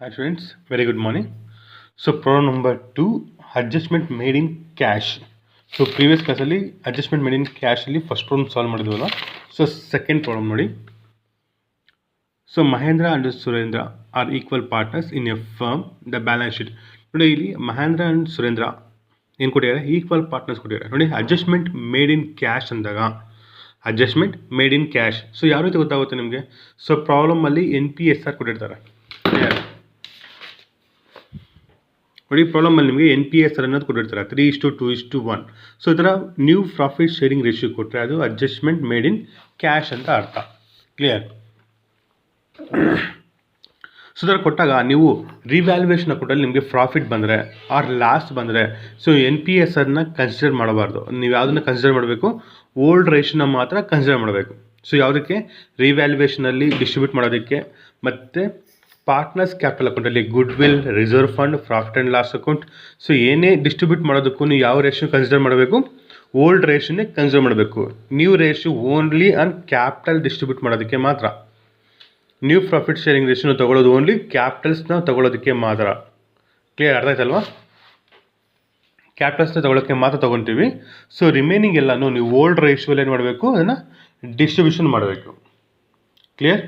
Hi friends, very good morning. So problem number 2, adjustment made in cash. So previous class ಅಲ್ಲಿ adjustment made in cash ಅಲ್ಲಿ first problem solve ಮಾಡಿದ್ವಲ್ಲ. So second problem ನೋಡಿ. So Mahendra and Surendra are equal partners in a firm. The balance sheet. ನೋಡಿ ಇಲ್ಲಿ Mahendra and Surendra ಏನು ಕೊಟ್ಟಿದ್ದಾರೆ, equal partners ಕೊಟ್ಟಿದ್ದಾರೆ. ನೋಡಿ adjustment made in cash ಅಂದಾಗ adjustment made in cash. So ಯಾವ ರೀತಿ ಗೊತ್ತಾಗುತ್ತೆ ನಿಮಗೆ? ಸೊ ಪ್ರಾಬ್ಲಮಲ್ಲಿ NPSR ಕೊಟ್ಟಿರ್ತಾರೆ. ನೋಡಿ ಪ್ರಾಬ್ಲಮಲ್ಲಿ ನಿಮಗೆ NPSR ಅನ್ನೋದು ಕೊಟ್ಟಿರ್ತಾರೆ 3:2:1. ಸೊ ಈ ಥರ ನ್ಯೂ ಪ್ರಾಫಿಟ್ ಶೇರಿಂಗ್ ರೇಷಿಯೋ ಕೊಟ್ಟರೆ ಅದು ಅಡ್ಜಸ್ಟ್ಮೆಂಟ್ ಮೇಡ್ ಇನ್ ಕ್ಯಾಶ್ ಅಂತ ಅರ್ಥ. ಕ್ಲಿಯರ್? ಸೊ ಇದರ ಕೊಟ್ಟಾಗ ನೀವು ರಿವ್ಯಾಲ್ಯೂಯೇಷನ್ ಕೊಟ್ಟಲ್ಲಿ ನಿಮಗೆ ಪ್ರಾಫಿಟ್ ಬಂದರೆ ಆರ್ ಲಾಸ್ ಬಂದರೆ ಸೊ NPSRನ ಕನ್ಸಿಡರ್ ಮಾಡಬಾರ್ದು. ನೀವು ಯಾವುದನ್ನ ಕನ್ಸಿಡರ್ ಮಾಡಬೇಕು? ಓಲ್ಡ್ ರೇಷನ್ನ ಮಾತ್ರ ಕನ್ಸಿಡರ್ ಮಾಡಬೇಕು. ಸೊ ಯಾವುದಕ್ಕೆ? ರಿವ್ಯಾಲ್ಯೂಯೇಷನಲ್ಲಿ ಡಿಸ್ಟ್ರಿಬ್ಯೂಟ್ ಮಾಡೋದಕ್ಕೆ ಮತ್ತು ಪಾರ್ಟ್ನರ್ಸ್ ಕ್ಯಾಪಿಟಲ್ ಅಕೌಂಟಲ್ಲಿ good will, reserve fund, profit and loss account. So ಏನೇ ಡಿಸ್ಟ್ರಿಬ್ಯೂಟ್ ಮಾಡೋದಕ್ಕೂ ನೀವು ಯಾವ ರೇಷಿಯೋ ಕನ್ಸಿಡರ್ ಮಾಡಬೇಕು? ಓಲ್ಡ್ ರೇಷನ್ನೇ ಕನ್ಸಿಡರ್ ಮಾಡಬೇಕು. New ratio only on capital distribute ಮಾಡೋದಕ್ಕೆ ಮಾತ್ರ. ನ್ಯೂ ಪ್ರಾಫಿಟ್ ಶೇರಿಂಗ್ ರೇಷಿಯೋನ ತೊಗೊಳ್ಳೋದು ಓನ್ಲಿ ಕ್ಯಾಪಿಟಲ್ಸ್ನ ತೊಗೊಳ್ಳೋದಕ್ಕೆ ಮಾತ್ರ. ಕ್ಲಿಯರ್? ಅರ್ಥ ಆಯ್ತಲ್ವಾ? ಕ್ಯಾಪಿಟಲ್ಸ್ನ ತೊಗೊಳೋಕ್ಕೆ ಮಾತ್ರ ತೊಗೊತೀವಿ. ಸೊ ರಿಮೈನಿಂಗ್ ಎಲ್ಲನೂ ನೀವು ಓಲ್ಡ್ ರೇಷಿಯೋಲಿ ಏನು ಮಾಡಬೇಕು? ಅದನ್ನು ಡಿಸ್ಟ್ರಿಬ್ಯೂಷನ್ ಮಾಡಬೇಕು. ಕ್ಲಿಯರ್?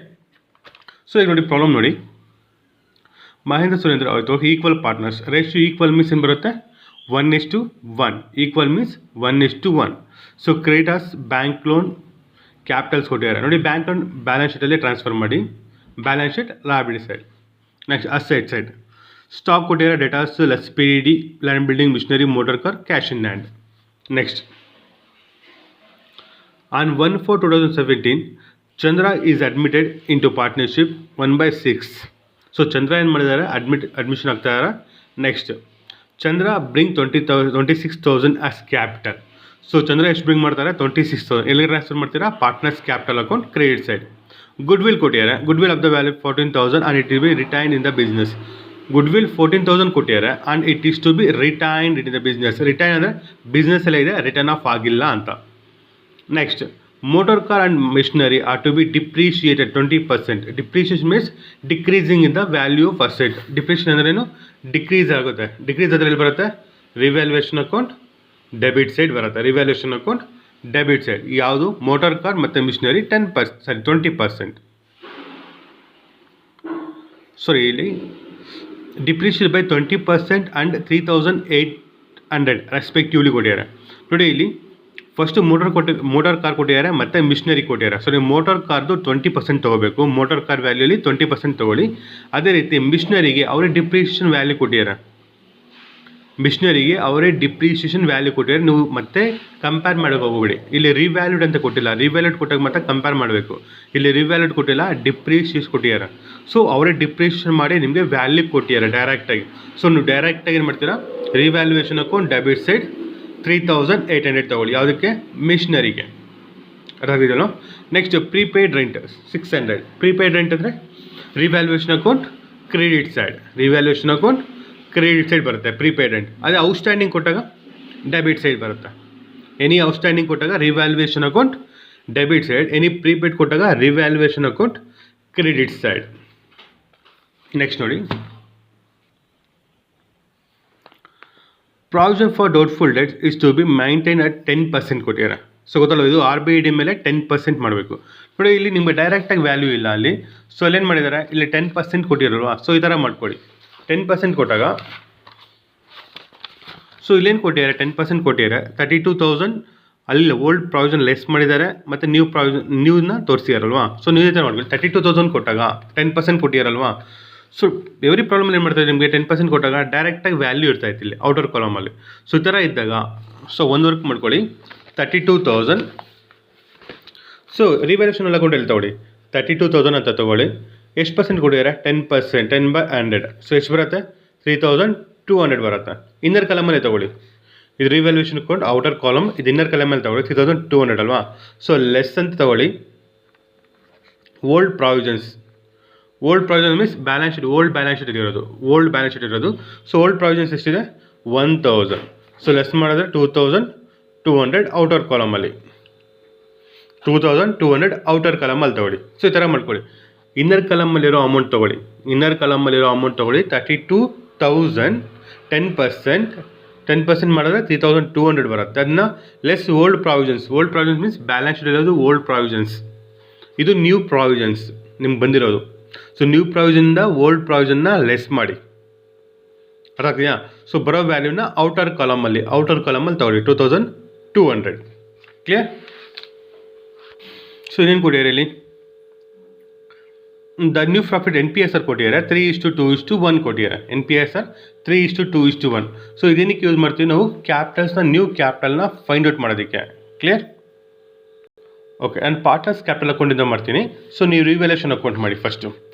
ಸೊ ಈಗ ನೋಡಿ ಪ್ರಾಬ್ಲಮ್ ನೋಡಿ. ಮಹೇಂದ್ರ ಸುರೇಂದ್ರ ಆಯಿತು equal partners. Ratio equal means ಏನು ಬರುತ್ತೆ? 1:1. Equal means 1:1. So creditors bank loan capitals ಕೊಟ್ಟಿದ್ದಾರೆ. ನೋಡಿ ಬ್ಯಾಂಕ್ ಲೋನ್ ಬ್ಯಾಲೆನ್ಸ್ ಶೀಟಲ್ಲಿ ಟ್ರಾನ್ಸ್ಫರ್ ಮಾಡಿ. Balance sheet liability side. Next asset side stock ಕೊಟ್ಟಿದ್ದಾರೆ. Debtors less PD, land building, machinery, motor car, cash in hand. Next on 1/4/2017 Chandra is admitted into partnership 1/6. So Chandra ಏನು ಮಾಡಿದ್ದಾರೆ? Admission ಆಗ್ತಾ ಇದ್ದಾರೆ. Next Chandra bring 26,000 as capital. So Chandra ಎಷ್ಟು bring ಮಾಡ್ತಾರೆ? 26,000. ಎಲ್ಲಿ transfer ಮಾಡ್ತೀರಾ? Partners capital account credit side. Goodwill ಕೊಟ್ಟಿದ್ದಾರೆ. Goodwill of the value 14,000 and it will be retain in the business. Goodwill 14,000 ಕೊಟ್ಟಿದ್ದಾರೆ and it is to be retained in the business. Retain ಅಂದರೆ ಬಿಸ್ನೆಸ್ಸಲ್ಲೇ ಇದೆ, written off ಆಗಿಲ್ಲ ಅಂತ. Next motor car and machinery are to be depreciated 20%. Depreciation means decreasing in the value of asset. Depreciation ಅಂದ್ರೇನು? Decrease ಆಗುತ್ತೆ. Decrease ಆದರೆ ಎಲ್ಲಿ ಬರುತ್ತೆ? ರಿವ್ಯಾಲ್ಯೂಯೇಷನ್ ಅಕೌಂಟ್ ಡೆಬಿಟ್ ಸೈಡ್ ಬರುತ್ತೆ. Revaluation account debit side. ಯಾವುದು? ಮೋಟರ್ ಕಾರ್ ಮತ್ತು ಮಿಷನರಿ 20%. ಸಾರಿ, ಇಲ್ಲಿ depreciate by 20% and 3,800 respectively ಕೊಟ್ಟಿದ್ದಾರೆ. ನೋಡಿ ಇಲ್ಲಿ ಫಸ್ಟು ಮೋಟರ್ ಕಾರ್ ಕೊಟ್ಟಿದ್ದಾರೆ ಮತ್ತು ಮಿಷನರಿ ಕೊಟ್ಟಿದ್ದಾರೆ. ಸೊ ನೀವು ಮೋಟರ್ ಕಾರ್ದು 20% ತೊಗೋಬೇಕು. ಮೋಟರ್ ಕಾರ್ ವ್ಯಾಲ್ಯೂಲಿ 20% ತೊಗೊಳ್ಳಿ. ಅದೇ ರೀತಿ ಮಿಷನರಿಗೆ ಅವರೇ ಡಿಪ್ರಿಷಿಯೇಷನ್ ವ್ಯಾಲ್ಯೂ ಕೊಟ್ಟಿದ್ದಾರೆ. ಮಿಷನರಿಗೆ ಅವರೇ ಡಿಪ್ರಿಷಿಯೇಷನ್ ವ್ಯಾಲ್ಯೂ ಕೊಟ್ಟಿದ್ದಾರೆ. ನೀವು ಮತ್ತೆ ಕಂಪೇರ್ ಮಾಡೋಕೆ ಹೋಗ್ಬೇಡಿ. ಇಲ್ಲಿ ರಿವ್ಯಾಲ್ಯೂಡ್ ಅಂತ ಕೊಟ್ಟಿಲ್ಲ. ರಿವ್ಯಾಲ್ಯೂಡ್ ಕೊಟ್ಟಾಗ ಮತ್ತೆ ಕಂಪೇರ್ ಮಾಡಬೇಕು. ಇಲ್ಲಿ ರಿವ್ಯಾಲ್ಯೂಡ್ ಕೊಟ್ಟಿಲ್ಲ, ಡಿಪ್ರಿಷಿಯೇಷನ್ ಕೊಟ್ಟಿದ್ದಾರೆ. ಸೊ ಅವರೇ ಡಿಪ್ರಿಷಿಯೇಷನ್ ಮಾಡಿ ನಿಮಗೆ ವ್ಯಾಲ್ಯೂ ಕೊಟ್ಟಿದ್ದಾರೆ ಡೈರೆಕ್ಟಾಗಿ. ಸೊ ನೀವು ಡೈರೆಕ್ಟಾಗಿ ಏನು ಮಾಡ್ತೀರಾ? ರಿವ್ಯಾಲ್ಯೂಯೇಷನ್ ಅಕೌಂಟ್ ಡೆಬಿಟ್ ಸೈಡ್ 3,800 ತೊಗೊಳ್ಳಿ. ಯಾವುದಕ್ಕೆ? ಮಿಷನರಿಗೆ. ಅರ್ಥ ಆಗಿದೆಯಲ್ಲ? Next prepaid rent 600. Prepaid rent ಅಂದರೆ revaluation account credit side. Revaluation account credit side ಬರುತ್ತೆ ಪ್ರೀಪೇಯ್ಡ್ ರೆಂಟ್. ಅದೇ ಔಟ್ಸ್ಟ್ಯಾಂಡಿಂಗ್ ಕೊಟ್ಟಾಗ ಡೆಬಿಟ್ ಸೈಡ್ ಬರುತ್ತೆ. ಎನಿ ಔಟ್ಸ್ಟ್ಯಾಂಡಿಂಗ್ ಕೊಟ್ಟಾಗ revaluation account debit side. Any prepaid ಕೊಟ್ಟಾಗ revaluation account credit side. Next ನೋಡಿ, provision for doubtful debts is to be maintain at 10% ಕೊಟ್ಟಿದ್ದಾರೆ. So ಗೊತ್ತಲ್ಲ, ಇದು RBID ಮೇಲೆ 10% ಮಾಡಬೇಕು. ನೋಡಿ ಇಲ್ಲಿ ನಿಮಗೆ ಡೈರೆಕ್ಟಾಗಿ ವ್ಯಾಲ್ಯೂ ಇಲ್ಲ ಅಲ್ಲಿ. ಸೊ ಅಲ್ಲೇನು ಮಾಡಿದ್ದಾರೆ? ಇಲ್ಲಿ 10% ಕೊಟ್ಟಿರಲ್ವಾ? ಸೊ ಈ ಥರ ಮಾಡ್ಕೊಳ್ಳಿ. 10% ಕೊಟ್ಟಾಗ ಸೊ ಇಲ್ಲೇನು ಕೊಟ್ಟಿದ್ದಾರೆ? 10% ಕೊಟ್ಟಿದ್ದಾರೆ. 32,000 ಅಲ್ಲಿ ಓಲ್ಡ್ ಪ್ರಾವಿಷನ್ ಲೆಸ್ ಮಾಡಿದ್ದಾರೆ ಮತ್ತು ನ್ಯೂನ ತೋರಿಸಿದಾರಲ್ವಾ? ಸೊ ನೀವು ಈ ಥರ ಮಾಡ್ಕೊಳ್ಳಿ. 32,000 ಕೊಟ್ಟಾಗ 10% ಕೊಟ್ಟಿರಲ್ವಾ? ಸೊ ಎವ್ರಿ ಪ್ರಾಬ್ಲಮ್ ಏನು ಮಾಡ್ತಾರೆ? ನಿಮಗೆ 10% ಕೊಟ್ಟಾಗ ಡೈರೆಕ್ಟಾಗಿ ವ್ಯಾಲ್ಯೂ ಇರ್ತಾಯಿತ್ತು ಇಲ್ಲಿ ಔಟರ್ ಕಾಲಮಲ್ಲಿ. ಸೊ ಈ ಥರ ಇದ್ದಾಗ ಸೊ ಒಂದು ವರ್ಕ್ ಮಾಡ್ಕೊಳ್ಳಿ. 32,000. ಸೊ ರಿವ್ಯಾಲ್ಯೂಷನ್ ಅಕೌಂಟ್ ಎಲ್ಲಿ ತೊಗೊಳ್ಳಿ? 32,000 ಅಂತ ತೊಗೊಳ್ಳಿ. ಎಷ್ಟು ಪರ್ಸೆಂಟ್ ಕೊಟ್ಟಿದ್ದಾರೆ? 10%. 10/100. ಸೊ ಎಷ್ಟು ಬರುತ್ತೆ? 3,200 ಬರುತ್ತೆ. ಇನ್ನರ್ ಕಾಲಮಲ್ಲಿ ತೊಗೊಳ್ಳಿ. ಇದು ರಿವ್ಯಾಲ್ಯೂಷನ್ ಅಕೌಂಟ್ ಔಟರ್ ಕಾಲಮ್, ಇದು ಇನ್ನರ್ ಕಾಲಮಲ್ಲಿ ತೊಗೊಳ್ಳಿ. 3,200 ಅಲ್ವಾ? ಸೊ ಲೆಸ್ ಅಂತ ತೊಗೊಳ್ಳಿ. Old provisions. Old provision means balance sheet. Old balance sheet ಇರೋದು. ಓಲ್ಡ್ ಬ್ಯಾಲೆನ್ಸ್ ಶೀಟ್ ಇರೋದು. ಸೊ ಓಲ್ಡ್ ಪ್ರಾವಿಷನ್ಸ್ ಎಷ್ಟಿದೆ? 1,000. ಸೊ ಲೆಸ್ ಮಾಡಿದ್ರೆ 2,200 ಔಟರ್ ಕಾಲಮಲ್ಲಿ. 2,200 ಔಟರ್ ಕಾಲಮಲ್ಲಿ ತೊಗೊಳ್ಳಿ. ಸೊ ಈ ಥರ ಮಾಡ್ಕೊಳ್ಳಿ. ಇನ್ನರ್ ಕಾಲಮಲ್ಲಿರೋ ಅಮೌಂಟ್ ತೊಗೊಳ್ಳಿ. ಇನ್ನರ್ ಕಾಲಮಲ್ಲಿರೋ ಅಮೌಂಟ್ ತೊಗೊಳ್ಳಿ 32,000 10% ಮಾಡಿದ್ರೆ 3,200 ಬರುತ್ತೆ. ಅದನ್ನ less old provisions. Old provisions means balance sheet ಇರೋದು ಓಲ್ಡ್ ಪ್ರಾವಿಷನ್ಸ್. ಇದು ನ್ಯೂ ಪ್ರಾವಿಷನ್ಸ್ ನಿಮ್ಗೆ ಬಂದಿರೋದು. ಸೊ ನ್ಯೂ ಪ್ರಾವಿಷನಿಂದ ಓಲ್ಡ್ ಪ್ರಾವಿಷನ್ನ ಲೆಸ್ ಮಾಡಿ, ಅರ್ಥ ಆಗ್ತೀಯಾ? ಸೊ ಬರೋ ವ್ಯಾಲ್ಯೂನ ಔಟರ್ ಕಾಲಮಲ್ಲಿ ತಗೊಳ್ಳಿ 2,200. ಕ್ಲಿಯರ್? ಸೊ ಇನ್ನೇನು ಕೊಟ್ಟಿದ್ದಾರೆ ಇಲ್ಲಿ? ದ ನ್ಯೂ ಪ್ರಾಫಿಟ್ NPSR ಕೊಟ್ಟಿದ್ದಾರೆ 3:2:1 ಕೊಟ್ಟಿದ್ದಾರೆ. NPSR 3:2:1. ಸೊ ಇದೇನಕ್ಕೆ ಯೂಸ್ ಮಾಡ್ತೀವಿ ನಾವು? ಕ್ಯಾಪಿಟಲ್ಸ್ನ ನ್ಯೂ ಕ್ಯಾಪಿಟಲ್ನ ಫೈಂಡ್ ಔಟ್ ಮಾಡೋದಕ್ಕೆ. ಕ್ಲಿಯರ್? ಓಕೆ, ನಾನು ಪಾರ್ಟ್ನರ್ಸ್ ಕ್ಯಾಪಿಟಲ್ ಅಕೌಂಟಿಂದ ಮಾಡ್ತೀನಿ. ಸೊ ನೀವು ರಿವ್ಯಾಲ್ಯೂಷನ್ ಅಕೌಂಟ್ ಮಾಡಿ ಫಸ್ಟು.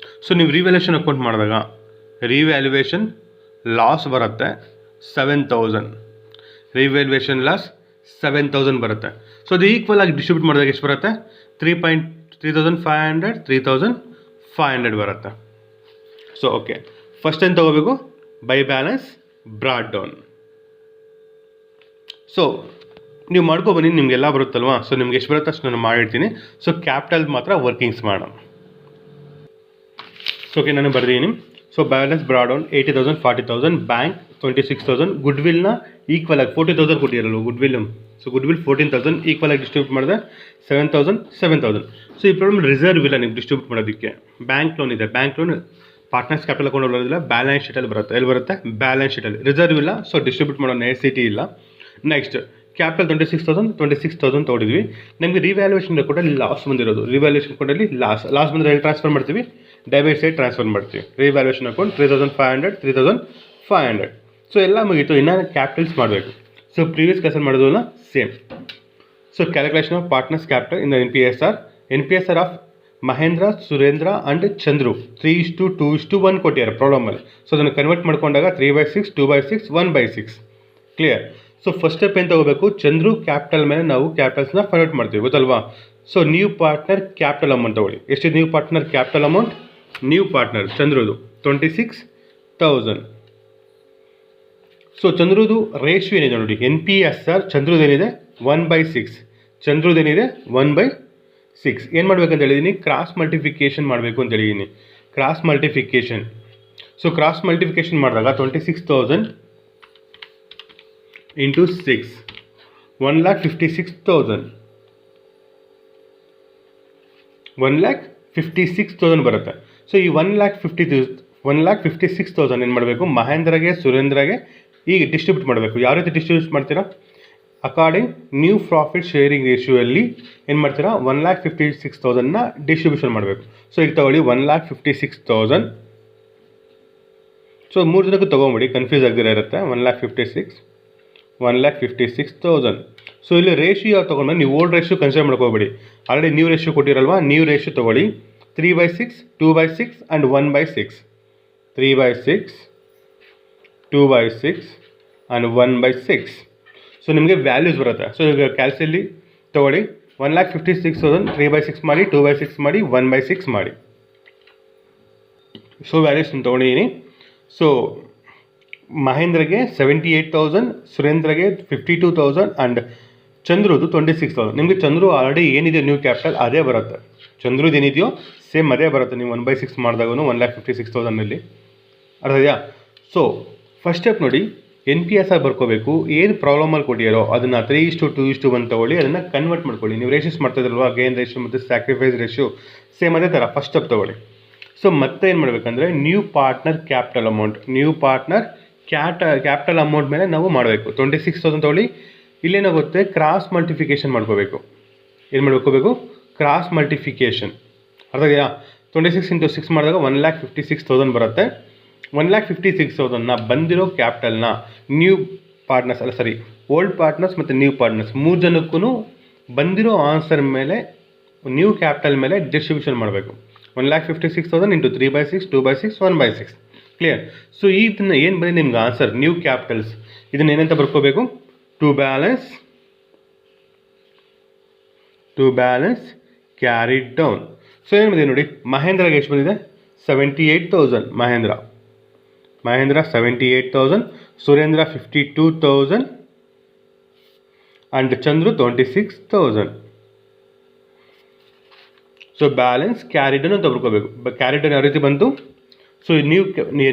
ಸೊ ನೀವು ರಿವ್ಯಾಲ್ಯೂಷನ್ ಅಕೌಂಟ್ ಮಾಡಿದಾಗ ರಿವ್ಯಾಲ್ಯೂಯೇಷನ್ ಲಾಸ್ ಬರುತ್ತೆ 7,000. ರಿವ್ಯಾಲ್ಯೂಯೇಷನ್ ಲಾಸ್ 7,000 ಬರುತ್ತೆ. ಸೊ ಅದು ಈಕ್ವಲ್ ಆಗಿ ಡಿಸ್ಟ್ರಿಬ್ಯೂಟ್ ಮಾಡಿದಾಗ ಎಷ್ಟು ಬರುತ್ತೆ? 3,500 ಬರುತ್ತೆ. ಸೊ ಓಕೆ, ಫಸ್ಟ್ ಏನು ತೊಗೋಬೇಕು? By balance brought down. So ನೀವು ಮಾಡ್ಕೊಬನ್ನಿ, ನಿಮಗೆಲ್ಲ ಬರುತ್ತಲ್ವಾ? ಸೊ ನಿಮ್ಗೆ ಎಷ್ಟು ಬರುತ್ತೆ ಅಷ್ಟು ನಾನು ಮಾಡಿರ್ತೀನಿ. ಸೊ ಕ್ಯಾಪಿಟಲ್ ಮಾತ್ರ ವರ್ಕಿಂಗ್ಸ್ ಮಾಡೋಣ. ಸೊ ಓಕೆ, ನಾನು ಬರ್ದಿದ್ದೀನಿ. So balance brought down 80,000 40,000, bank 26,000, ಗುಡ್ ವಿಲ್ನ ಈಕ್ವಲ್ ಆಗಿ 40,000 ಕೊಟ್ಟಿರಲ್ವ goodwill. So goodwill 14,000 equal ಆಗಿ ಡಿಸ್ಟ್ರಿಬ್ಯೂಟ್ ಮಾಡಿದ್ರೆ 7,000. ಸೊ ಈ ಪ್ರಾಬ್ಲಮ್ ರಿಸರ್ವ್ ಇಲ್ಲ ನೀವು ಡಿಸ್ಟ್ರಿಬ್ಯೂಟ್ ಮಾಡೋದಕ್ಕೆ. ಬ್ಯಾಂಕ್ ಲೋನ್ ಇದೆ, bank loan partners capital account ಬರೋದಿಲ್ಲ, ಬ್ಯಾಲೆನ್ಸ್ ಶೀಟಲ್ಲಿ ಬರುತ್ತೆ. ಎಲ್ಲಿ ಬರುತ್ತೆ? ಬ್ಯಾಲೆನ್ಸ್ ಶೀಟಲ್ಲಿ. ರಿಸರ್ವ್ ಇಲ್ಲ, ಸೊ ಡಿಸ್ಟ್ರಿಬ್ಯೂಟ್ ಮಾಡೋ ನೆಸೆಸಿಟಿ ಇಲ್ಲ. Next capital 26,000 ತೊಗೊಂಡಿದ್ವಿ. ನಮಗೆ ರಿವ್ಯಾಲ್ಯೂಯೇಷನ್ ಅಕೌಂಟಲ್ಲಿ ಲಾಸ್ ಬಂದಿರೋದು. ರಿವ್ಯಾಲ್ಯೂಯೇಷನ್ ಅಕೌಂಟಲ್ಲಿ ಲಾಸ್ ಬಂದರೆ ಎಲ್ಲಿ ಟ್ರಾನ್ಸ್ಫರ್ ಮಾಡ್ತೀವಿ? ಡೆಬಿಟ್ ಸೈಡ್ ಟ್ರಾನ್ಸ್ಫರ್ ಮಾಡ್ತೀವಿ. Revaluation account 3,500. ಸೊ ಎಲ್ಲ ಮುಗೀತು, ಇನ್ನು ಕ್ಯಾಪಿಟಲ್ಸ್ ಮಾಡಬೇಕು. ಸೊ ಪ್ರೀವಿಯಸ್ ಕ್ಲಾಸಲ್ಲಿ ಮಾಡೋದಲ್ಲ same. So calculation of partners capital in the NPSR of Mahendra, Surendra and Chandru 3:2:1 ಕೊಟ್ಟಿದ್ದಾರೆ ಪ್ರಾಬ್ಲಮಲ್ಲಿ. ಸೊ ಅದನ್ನು ಕನ್ವರ್ಟ್ ಮಾಡ್ಕೊಂಡಾಗ 3/6, 2/6, 1/6. ಕ್ಲಿಯರ್? ಸೊ ಫಸ್ಟ್ ಸ್ಟೆಪ್ ಏನು ತಗೋಬೇಕು? ಚಂದ್ರು ಕ್ಯಾಪಿಟಲ್ ಮೇಲೆ ನಾವು ಕ್ಯಾಪಿಟಲ್ಸ್ನ ಫೈಂಡ್ ಔಟ್ ಮಾಡ್ತೀವಿ, ಗೊತ್ತಲ್ವಾ? So new partner capital amount ತಗೊಳ್ಳಿ. ಎಷ್ಟು new partner capital amount? New partner ಚಂದ್ರದು 26,000. ಸೊ ಚಂದ್ರದು ರೇಷಿಯೋ ಏನಿದೆ ನೋಡಿ, NPSR ಚಂದ್ರದೇನಿದೆ 1/6, ಚಂದ್ರದೇನಿದೆ 1/6. ಏನು ಮಾಡಬೇಕಂತ ಹೇಳಿದ್ದೀನಿ? ಕ್ರಾಸ್ ಮಲ್ಟಿಫಿಕೇಷನ್ ಮಾಡಬೇಕು ಅಂತ ಹೇಳಿದ್ದೀನಿ. ಕ್ರಾಸ್ ಮಲ್ಟಿಫಿಕೇಷನ್. ಸೊ ಕ್ರಾಸ್ ಮಲ್ಟಿಫಿಕೇಷನ್ ಮಾಡಿದಾಗ 26,000 ಇಂಟು 6 1,56,000. 1,56,000 ಬರುತ್ತೆ. ಸೊ ಈ 1,56,000 ಏನು ಮಾಡಬೇಕು? ಮಹೇಂದ್ರಗೆ, ಸುರೇಂದ್ರಗೆ ಈಗ ಡಿಸ್ಟ್ರಿಬ್ಯೂಟ್ ಮಾಡಬೇಕು. ಯಾವ ರೀತಿ ಡಿಸ್ಟ್ರಿಬ್ಯೂಟ್ ಮಾಡ್ತೀರಾ? ಅಕಾರ್ಡಿಂಗ್ ನ್ಯೂ ಪ್ರಾಫಿಟ್ ಶೇರಿಂಗ್ ರೇಷಿಯೋಲ್ಲಿ ಏನು ಮಾಡ್ತೀರಾ? 1,56,000ನ ಡಿಸ್ಟ್ರಿಬ್ಯೂಷನ್ ಮಾಡಬೇಕು. ಸೊ ಈಗ ತಗೊಳ್ಳಿ 1,56,000. ಸೊ 3 ಜನಕ್ಕೂ ತೊಗೊಂಬಿಡಿ, ಕನ್ಫ್ಯೂಸ್ ಆಗದಿರ ಇರುತ್ತೆ. 1,56,000. ಸೊ ಇಲ್ಲಿ ರೇಷಿಯೋ ತೊಗೊಂಡ್ರೆ ನೀವು ಓಲ್ಡ್ ರೇಷಿಯೋ ಕನ್ಸಿಡರ್ ಮಾಡ್ಕೋಬೇಡಿ. ಆಲ್ರೆಡಿ ನ್ಯೂ ರೇಷಿಯೋ ಕೊಟ್ಟಿರಲ್ವಾ? ನ್ಯೂ ರೇಷಿಯೋ ತೊಗೊಳ್ಳಿ. 3/6, 2/6 ಆ್ಯಂಡ್ 1/6. 3/6, 2/6 ಆ್ಯಂಡ್ 1/6. ಸೊ ನಿಮಗೆ ವ್ಯಾಲ್ಯೂಸ್ ಬರುತ್ತೆ. ಸೊ ಈಗ ಕ್ಯಾಲ್ಸಿಯಲ್ಲಿ ತೊಗೊಳ್ಳಿ 1,56,000 3/6 ಮಾಡಿ, 2/6 ಮಾಡಿ, 1/6 ಮಾಡಿ. ಸೊ ವ್ಯಾಲ್ಯೂಸ್ ತೊಗೊಂಡಿದ್ದೀನಿ. ಸೊ ಮಹೇಂದ್ರಗೆ 78,000, ಸುರೇಂದ್ರಗೆ 52,000 ಆ್ಯಂಡ್ ಚಂದ್ರದು 26,000. ನಿಮಗೆ ಚಂದ್ರು ಆಲ್ರೆಡಿ ಏನಿದೆ ನ್ಯೂ ಕ್ಯಾಪಿಟಲ್ ಅದೇ ಬರುತ್ತೆ. ಚಂದ್ರದ್ದು ಏನಿದೆಯೋ ಸೇಮ್ ಅದೇ ಬರುತ್ತೆ. ನೀವು 1/6 ಮಾಡಿದಾಗೂ 1,56,000ನಲ್ಲಿ. ಅರ್ಥ ಇದೆಯಾ? ಸೊ ಫಸ್ಟ್ ಸ್ಟೆಪ್ ನೋಡಿ, NPSR ಬರ್ಕೋಬೇಕು. ಏನು ಪ್ರಾಬ್ಲಮಲ್ಲಿ ಕೊಟ್ಟಿರೋ ಅದನ್ನು 3:2:1 ತೊಗೊಳ್ಳಿ, ಅದನ್ನು ಕನ್ವರ್ಟ್ ಮಾಡ್ಕೊಳ್ಳಿ. ನೀವು ರೇಷಿಯೋಸ್ ಮಾಡ್ತಾಯಿದ್ರಲ್ವಾ, ಗೇನ್ ರೇಷಿಯೋ ಮತ್ತು ಸ್ಯಾಕ್ರಿಫೈಸ್ ರೇಷಿಯೋ ಸೇಮ್ ಅದೇ ಥರ ಫಸ್ಟ್ ಸ್ಟೆಪ್ ತೊಗೊಳ್ಳಿ. ಸೊ ಮತ್ತೆ ಏನು ಮಾಡಬೇಕಂದ್ರೆ ನ್ಯೂ ಪಾರ್ಟ್ನರ್ ಕ್ಯಾಪಿಟಲ್ ಅಮೌಂಟ್ ಮೇಲೆ ನಾವು ಮಾಡಬೇಕು. 26,000 ತೊಗೊಳ್ಳಿ. ಇಲ್ಲೇನಾಗುತ್ತೆ? ಕ್ರಾಸ್ ಮಲ್ಟಿಫಿಕೇಷನ್ ಮಾಡ್ಕೋಬೇಕು. ಏನು ಮಾಡ್ಕೋಬೇಕು? ಕ್ರಾಸ್ ಮಲ್ಟಿಫಿಕೇಷನ್. ಅರ್ಥ ಇದೆಯಾ? 26 ಇಂಟು 6 ಮಾಡಿದಾಗ 1,56,000 ಬರುತ್ತೆ. 1,56,000ನ ಬಂದಿರೋ ಕ್ಯಾಪಿಟಲ್ನ ನ್ಯೂ ಪಾರ್ಟ್ನರ್ಸ್ ಓಲ್ಡ್ ಪಾರ್ಟ್ನರ್ಸ್ ಮತ್ತು ನ್ಯೂ ಪಾರ್ಟ್ನರ್ಸ್ 3 ಜನಕ್ಕೂ ಬಂದಿರೋ ಆನ್ಸರ್ ಮೇಲೆ ನ್ಯೂ ಕ್ಯಾಪಿಟಲ್ ಮೇಲೆ ಡಿಸ್ಟ್ರಿಬ್ಯೂಷನ್ ಮಾಡಬೇಕು. 1,56,000 ಇಂಟು 3/6, 2/6, 1/6. ಕ್ಲಿಯರ್? ಸೊ ಇದನ್ನು ಏನು ಬಂದಿದೆ ನಿಮ್ಗೆ ಆನ್ಸರ್ ನ್ಯೂ ಕ್ಯಾಪಿಟಲ್ಸ್, ಇದನ್ನು ಏನಂತ ಬರ್ಕೋಬೇಕು? To balance carried down. So ಏನು ಬಂದಿದೆ ನೋಡಿ, ಮಹೇಂದ್ರಗೆ ಎಷ್ಟು ಬಂದಿದೆ? 78,000 Mahendra 78,000, Surendra 52,000 and Chandru 26,000. So balance carried down ಅಂತ ಬರ್ಕೋಬೇಕು. ಕ್ಯಾರಿಡ್ ಡೌನ್ ಯಾವ ರೀತಿ ಬಂತು? ಸೊ ನೀವು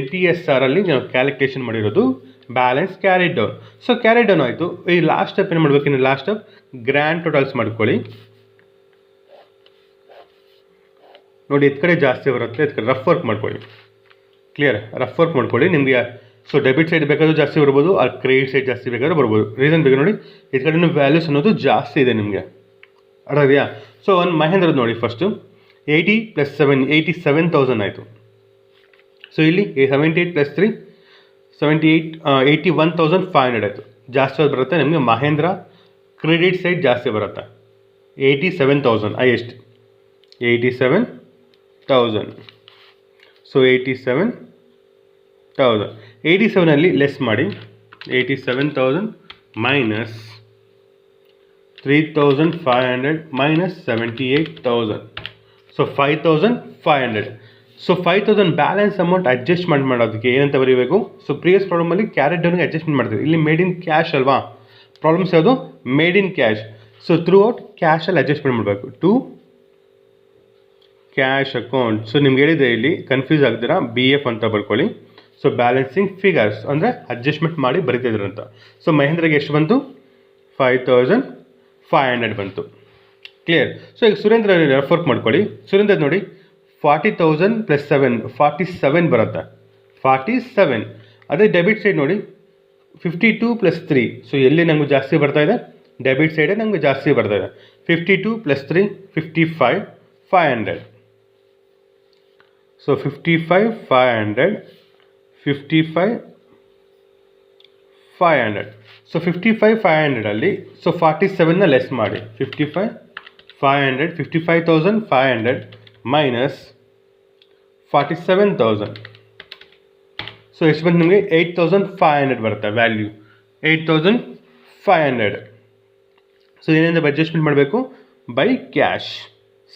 NPSR ಅಲ್ಲಿ ನಾವು ಕ್ಯಾಲ್ಕುಲೇಷನ್ ಮಾಡಿರೋದು balance carried down. So carried down ಆಯಿತು. ಈ ಲಾಸ್ಟ್ ಸ್ಟೆಪ್ ಏನು ಮಾಡಬೇಕು? ಇನ್ನು ಲಾಸ್ಟ್ ಸ್ಟೆಪ್ ಗ್ರ್ಯಾಂಡ್ ಟೋಟಲ್ಸ್ ಮಾಡ್ಕೊಳ್ಳಿ. ನೋಡಿ ಎತ್ ಕಡೆ ಜಾಸ್ತಿ ಬರುತ್ತೆ, ಎತ್ ಕಡೆ ರಫ್ ವರ್ಕ್ ಮಾಡ್ಕೊಳ್ಳಿ. ಕ್ಲಿಯರ್? ರಫ್ ವರ್ಕ್ ಮಾಡ್ಕೊಳ್ಳಿ. ನಿಮಗೆ ಸೊ ಡೆಬಿಟ್ ಸೈಡ್ ಬೇಕಾದರೂ ಜಾಸ್ತಿ ಬರ್ಬೋದು, ಆ ಕ್ರೆಡಿಟ್ ಸೈಡ್ ಜಾಸ್ತಿ ಬೇಕಾದ್ರೂ ಬರ್ಬೋದು. ರೀಸನ್ ಬೇಕು ನೋಡಿ, ಇದ್ ಕಡೆ ವ್ಯಾಲ್ಯೂಸ್ ಅನ್ನೋದು ಜಾಸ್ತಿ ಇದೆ ನಿಮಗೆ, ಅರ್ಥ? ಸೊ ಒಂದು ಮಹೇಂದ್ರದ್ದು ನೋಡಿ, ಫಸ್ಟು 80 + 7 87,000 ಆಯಿತು. ಸೊ ಇಲ್ಲಿ 78 + 3 78 81,500 ಆಯಿತು. ಜಾಸ್ತಿ ಬರುತ್ತೆ ನಿಮಗೆ. ಮಹೇಂದ್ರ ಕ್ರೆಡಿಟ್ ಸೈಡ್ ಜಾಸ್ತಿ ಬರುತ್ತೆ, 87,000 ಹೈಯೆಸ್ಟ್, 87,000. ಸೊ 87,000 87ಅಲ್ಲಿ ಲೆಸ್ ಮಾಡಿ, 87,000 minus 3,500 minus 78,000. So 5,500. So 5,000 balance amount adjustment ಮಾಡೋದಕ್ಕೆ ಏನಂತ ಬರೀಬೇಕು? ಸೊ ಪ್ರೀವಿಯಸ್ ಪ್ರಾಬ್ಲಮಲ್ಲಿ ಕ್ಯಾರಿಡ್ ಡೌನ್ಗೆ ಅಡ್ಜಸ್ಟ್ಮೆಂಟ್ ಮಾಡ್ತೀವಿ, ಇಲ್ಲಿ ಮೇಡ್ ಇನ್ ಕ್ಯಾಶ್ ಅಲ್ವಾ? ಪ್ರಾಬ್ಲಮ್ಸ್ ಯಾವುದು? Made in cash. So throughout ಕ್ಯಾಶಲ್ಲಿ ಅಡ್ಜಸ್ಟ್ಮೆಂಟ್ ಮಾಡಬೇಕು ಟು ಕ್ಯಾಶ್ ಅಕೌಂಟ್. ಸೊ ನಿಮ್ಗೆ ಹೇಳಿದೆ ಇಲ್ಲಿ ಕನ್ಫ್ಯೂಸ್ ಆಗ್ದಿರಾ BF ಅಂತ ಬರ್ಕೊಳ್ಳಿ. ಸೊ ಬ್ಯಾಲೆನ್ಸಿಂಗ್ ಫಿಗರ್ಸ್ ಅಂದರೆ ಅಡ್ಜಸ್ಟ್ಮೆಂಟ್ ಮಾಡಿ ಬರೀತಿದ್ರು ಅಂತ. ಸೊ ಮಹೇಂದ್ರಗೆ ಎಷ್ಟು ಬಂತು? 5,500 ಬಂತು. ಕ್ಲಿಯರ್? ಸೊ ಈಗ ಸುರೇಂದ್ರ ರಫ್ ವರ್ಕ್ ಮಾಡ್ಕೊಳ್ಳಿ. ಸುರೇಂದ್ರ ನೋಡಿ 40,000 + 7 47 ಬರುತ್ತೆ, 47. ಅದೇ ಡೆಬಿಟ್ ಸೈಡ್ ನೋಡಿ 52 + 3. ಸೊ ಎಲ್ಲಿ ನಮಗೂ ಜಾಸ್ತಿ ಬರ್ತಾ ಇದೆ? ಡೆಬಿಟ್ ಸೈಡೇ ನಮಗೆ ಜಾಸ್ತಿ ಬರ್ತಾ ಇದೆ. 52 + 3 55,500. ಸೊ 55,500 55,500. ಸೊ 55,500 ಅಲ್ಲಿ ಸೊ 47ನ ಲೆಸ್ ಮಾಡಿ, 55,500 55,500 ಮೈನಸ್ 47,000. ಸೊ ಎಷ್ಟು ಬಂತು ನಿಮಗೆ? 8,500 ಬರುತ್ತೆ ವ್ಯಾಲ್ಯೂ, 8,500. ಸೊ ಏನಿಂದ ಅಡ್ಜಸ್ಟ್ಮೆಂಟ್ ಮಾಡಬೇಕು? By cash.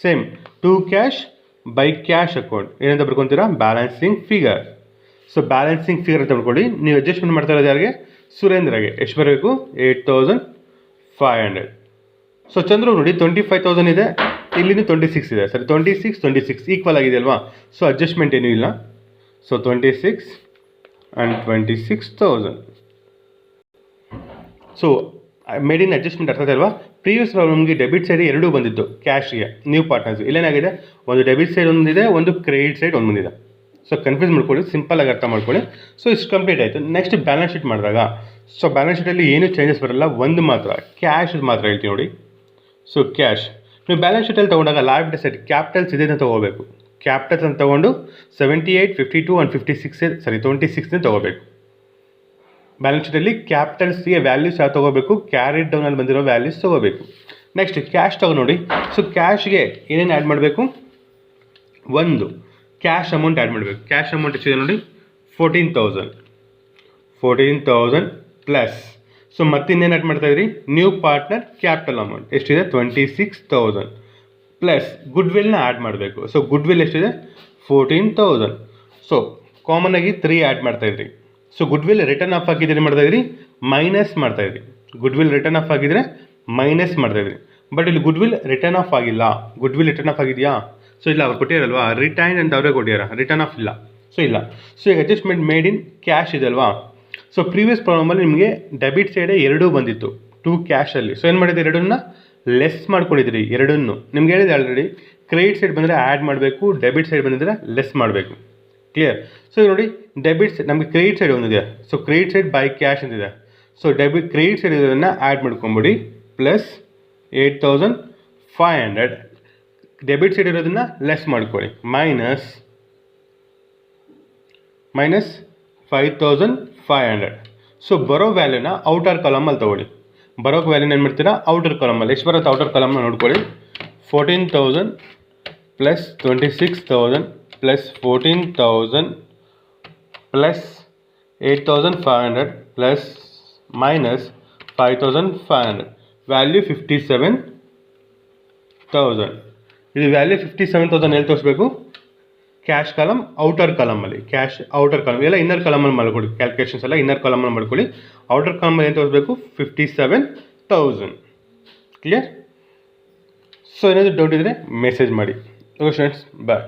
Same to cash by cash account ಏನಂತ ಬರ್ಕೊತೀರಾ? Balancing figure. So balancing figure ಅಂತ ಬರ್ಕೊಳ್ಳಿ. ನೀವು ಅಡ್ಜಸ್ಟ್ಮೆಂಟ್ ಮಾಡ್ತಾ ಇರೋದು ಯಾರಿಗೆ? ಸುರೇಂದ್ರಗೆ. ಎಷ್ಟು ಬರಬೇಕು? 8,500. ಸೊ ಚಂದ್ರು ನೋಡಿ 25,000 ಇದೆ, ಇಲ್ಲಿನೂ 26 ಇದೆ. ಸರಿ, 26 ಈಕ್ವಲ್ ಆಗಿದೆ ಅಲ್ವಾ? ಸೊ ಅಡ್ಜಸ್ಟ್ಮೆಂಟ್ ಏನೂ ಇಲ್ಲ. So 26 and 26,000. So made in adjustment ಅರ್ಥ ಅಲ್ವಾ? ಪ್ರೀವಿಯಸ್ ಪ್ರಾಬ್ಲಮ್ಗೆ ಡೆಬಿಟ್ ಸೈಡ್ ಎರಡೂ ಬಂದಿತ್ತು ಕ್ಯಾಶ್ಗೆ, ನ್ಯೂ ಪಾರ್ಟ್ನರ್ಸ್. ಇಲ್ಲೇನಾಗಿದೆ? ಒಂದು ಡೆಬಿಟ್ ಸೈಡ್ ಒಂದಿದೆ, ಒಂದು ಕ್ರೆಡಿಟ್ ಸೈಡ್ ಒಂದು ಬಂದಿದೆ. ಸೊ ಕನ್ಫ್ಯೂಸ್ ಮಾಡ್ಕೊಳ್ಳಿ, ಸಿಂಪಲ್ ಆಗಿ ಅರ್ಥ ಮಾಡ್ಕೊಳ್ಳಿ. ಸೊ ಇಷ್ಟು ಕಂಪ್ಲೀಟ್ ಆಯಿತು. ನೆಕ್ಸ್ಟ್ ಬ್ಯಾಲೆನ್ಸ್ ಶೀಟ್ ಮಾಡಿದಾಗ ಸೊ ಬ್ಯಾಲೆನ್ಸ್ ಶೀಟಲ್ಲಿ ಏನೂ ಚೇಂಜಸ್ ಬರಲ್ಲ, ಒಂದು ಮಾತ್ರ ಕ್ಯಾಶ್ ಮಾತ್ರ ಹೇಳ್ತೀವಿ ನೋಡಿ. ಸೊ ಕ್ಯಾಶ್ ನೀವು ಬ್ಯಾಲೆನ್ಸ್ ಶೀಟಲ್ಲಿ ತೊಗೊಂಡಾಗ ಲಯಬಿಲಿಟಿ ಸೈಡ್ ಕ್ಯಾಪಿಟಲ್ಸ್ ಇದೆ ಅಂತ ತೊಗೋಬೇಕು. ಕ್ಯಾಪಿಟಲ್ಸ್ ಅಂತ ತೊಗೊಂಡು 78 52 and 26 ತೊಗೋಬೇಕು. ಬ್ಯಾಲೆನ್ಸ್ ಶೀಟಲ್ಲಿ ಕ್ಯಾಪಿಟಲ್ಸ್ಗೆ ವ್ಯಾಲ್ಯೂಸ್ ಯಾವ ತೊಗೋಬೇಕು? ಕ್ಯಾರಿಡ್ ಡೌನಲ್ಲಿ ಬಂದಿರೋ ವ್ಯಾಲ್ಯೂಸ್ ತೊಗೋಬೇಕು. ನೆಕ್ಸ್ಟ್ ಕ್ಯಾಶ್ ತೊಗೊಂಡು ನೋಡಿ. ಸೊ ಕ್ಯಾಶ್ಗೆ ಏನೇನು ಆ್ಯಡ್ ಮಾಡಬೇಕು? ಒಂದು ಕ್ಯಾಶ್ ಅಮೌಂಟ್ ಆ್ಯಡ್ ಮಾಡಬೇಕು. ಕ್ಯಾಶ್ ಅಮೌಂಟ್ ಎಷ್ಟಿದೆ ನೋಡಿ? 14,000 ಪ್ಲಸ್. ಸೊ ಮತ್ತಿನ್ನೇನು ಆ್ಯಡ್ ಮಾಡ್ತಾಯಿದ್ರಿ? ನ್ಯೂ ಪಾರ್ಟ್ನರ್ ಕ್ಯಾಪಿಟಲ್ ಅಮೌಂಟ್ ಎಷ್ಟಿದೆ? 26,000 ಪ್ಲಸ್ ಗುಡ್ ವಿಲ್ನ ಆ್ಯಡ್ ಮಾಡಬೇಕು. ಸೊ ಗುಡ್ ವಿಲ್ ಎಷ್ಟಿದೆ? 14,000. ಸೊ ಕಾಮನ್ನಾಗಿ 3 ಆ್ಯಡ್ ಮಾಡ್ತಾಯಿದ್ರಿ. So goodwill written off ಆಗಿದ್ರೆ ಮಾಡ್ತಾಯಿದ್ರಿ, ಮೈನಸ್ ಮಾಡ್ತಾಯಿದ್ರಿ. ಗುಡ್ ವಿಲ್ ರಿಟರ್ನ್ ಆಫ್ ಆಗಿದ್ರೆ ಮೈನಸ್ ಮಾಡ್ತಾಯಿದ್ರಿ. ಬಟ್ ಇಲ್ಲಿ ಗುಡ್ ವಿಲ್ ರಿಟರ್ನ್ ಆಫ್ ಆಗಿಲ್ಲ. ಗುಡ್ ವಿಲ್ ರಿಟರ್ನ್ ಆಫ್ ಆಗಿದೆಯಾ? ಸೊ ಇಲ್ಲ, ಅವ್ರು ಕೊಟ್ಟಿರಲ್ವಾ ರಿಟೈನ್ ಅಂತ ಅವರೇ ಕೊಟ್ಟಿದ್ದಾರೆ, ರಿಟರ್ನ್ ಆಫ್ ಇಲ್ಲ. ಸೊ ಇಲ್ಲ. ಸೊ ಈಗ ಅಡ್ಜಸ್ಟ್ಮೆಂಟ್ ಮೇಡ್ ಇನ್ ಕ್ಯಾಶ್ ಇದೆ ಅಲ್ವಾ? ಸೊ ಪ್ರೀವಿಯಸ್ ಪ್ರಾಬ್ಲಮಲ್ಲಿ ನಿಮಗೆ ಡೆಬಿಟ್ ಸೈಡೇ ಎರಡೂ ಬಂದಿತ್ತು ಟು ಕ್ಯಾಶಲ್ಲಿ. ಸೊ ಏನು ಮಾಡಿದ್ರಿ? ಎರಡನ್ನ ಲೆಸ್ ಮಾಡ್ಕೊಂಡಿದ್ರಿ. ಎರಡನ್ನು ನಿಮ್ಗೆ ಹೇಳಿದೆ ಆಲ್ರೆಡಿ, ಕ್ರೆಡಿಟ್ ಸೈಡ್ ಬಂದರೆ ಆ್ಯಡ್ ಮಾಡಬೇಕು, ಡೆಬಿಟ್ ಸೈಡ್ ಬಂದಿದ್ರೆ ಲೆಸ್ ಮಾಡಬೇಕು. ಕ್ಲಿಯರ್? ಸೊ ನೋಡಿ ಡೆಬಿಟ್ ಸೈಡ್ ನಮಗೆ ಕ್ರೆಡಿಟ್ ಸೈಡ್ ಒಂದಿದೆ. So credit side by cash ಅಂತಿದೆ. ಸೊ ಕ್ರೆಡಿಟ್ ಸೈಡ್ ಇದನ್ನು ಆ್ಯಡ್ ಮಾಡ್ಕೊಂಬಿಡಿ, ಪ್ಲಸ್ 8,500. ಡೆಬಿಟ್ ಸೈಡ್ ಇರೋದನ್ನು ಲೆಸ್ ಮಾಡ್ಕೊಳ್ಳಿ, ಮೈನಸ್ 5,500. ಸೊ ಬರೋ ವ್ಯಾಲ್ಯೂನ ಔಟರ್ ಕಾಲಮಲ್ಲಿ ತೊಗೊಳ್ಳಿ. ಬರೋ ವ್ಯಾಲ್ಯೂನ ಏನು ಮಾಡ್ತೀರಾ? ಔಟರ್ ಕಾಲಮಲ್ಲಿ ಎಷ್ಟು ಬರುತ್ತೆ? ಔಟರ್ ಕಾಲಮ್ನ ನೋಡ್ಕೊಳ್ಳಿ. 14,000 plus 26,000 plus 14,000 plus 8,500 plus minus 5,500. Value 57,000. ಇದು ವ್ಯಾಲ್ಯೂ 57,000 ಎಲ್ಲಿ ತೋರಿಸ್ಬೇಕು? ಕ್ಯಾಶ್ ಕಾಲಮ್ ಔಟರ್ ಕಾಲಮಲ್ಲಿ. ಕ್ಯಾಶ್ ಔಟರ್ ಕಾಲಮ್ ಎಲ್ಲ ಇನ್ನರ್ ಕಾಲಮಲ್ಲಿ ಮಾಡ್ಕೊಳ್ಳಿ. ಕ್ಯಾಲ್ಕುಲೇಷನ್ಸ್ ಎಲ್ಲ ಇನ್ನರ್ ಕಾಲಮಲ್ಲಿ ಮಾಡ್ಕೊಳ್ಳಿ. ಔಟರ್ ಕಾಲಮಲ್ಲಿ ಏನು ತೋರಿಸ್ಬೇಕು? 57,000. ಕ್ಲಿಯರ್? ಸೊ ಏನಾದರೂ ಡೌಟ್ ಇದ್ದರೆ ಮೆಸೇಜ್ ಮಾಡಿ. ಓಕೆ ಸ್ಟೂಡೆಂಟ್ಸ್ ಬಾಯ್.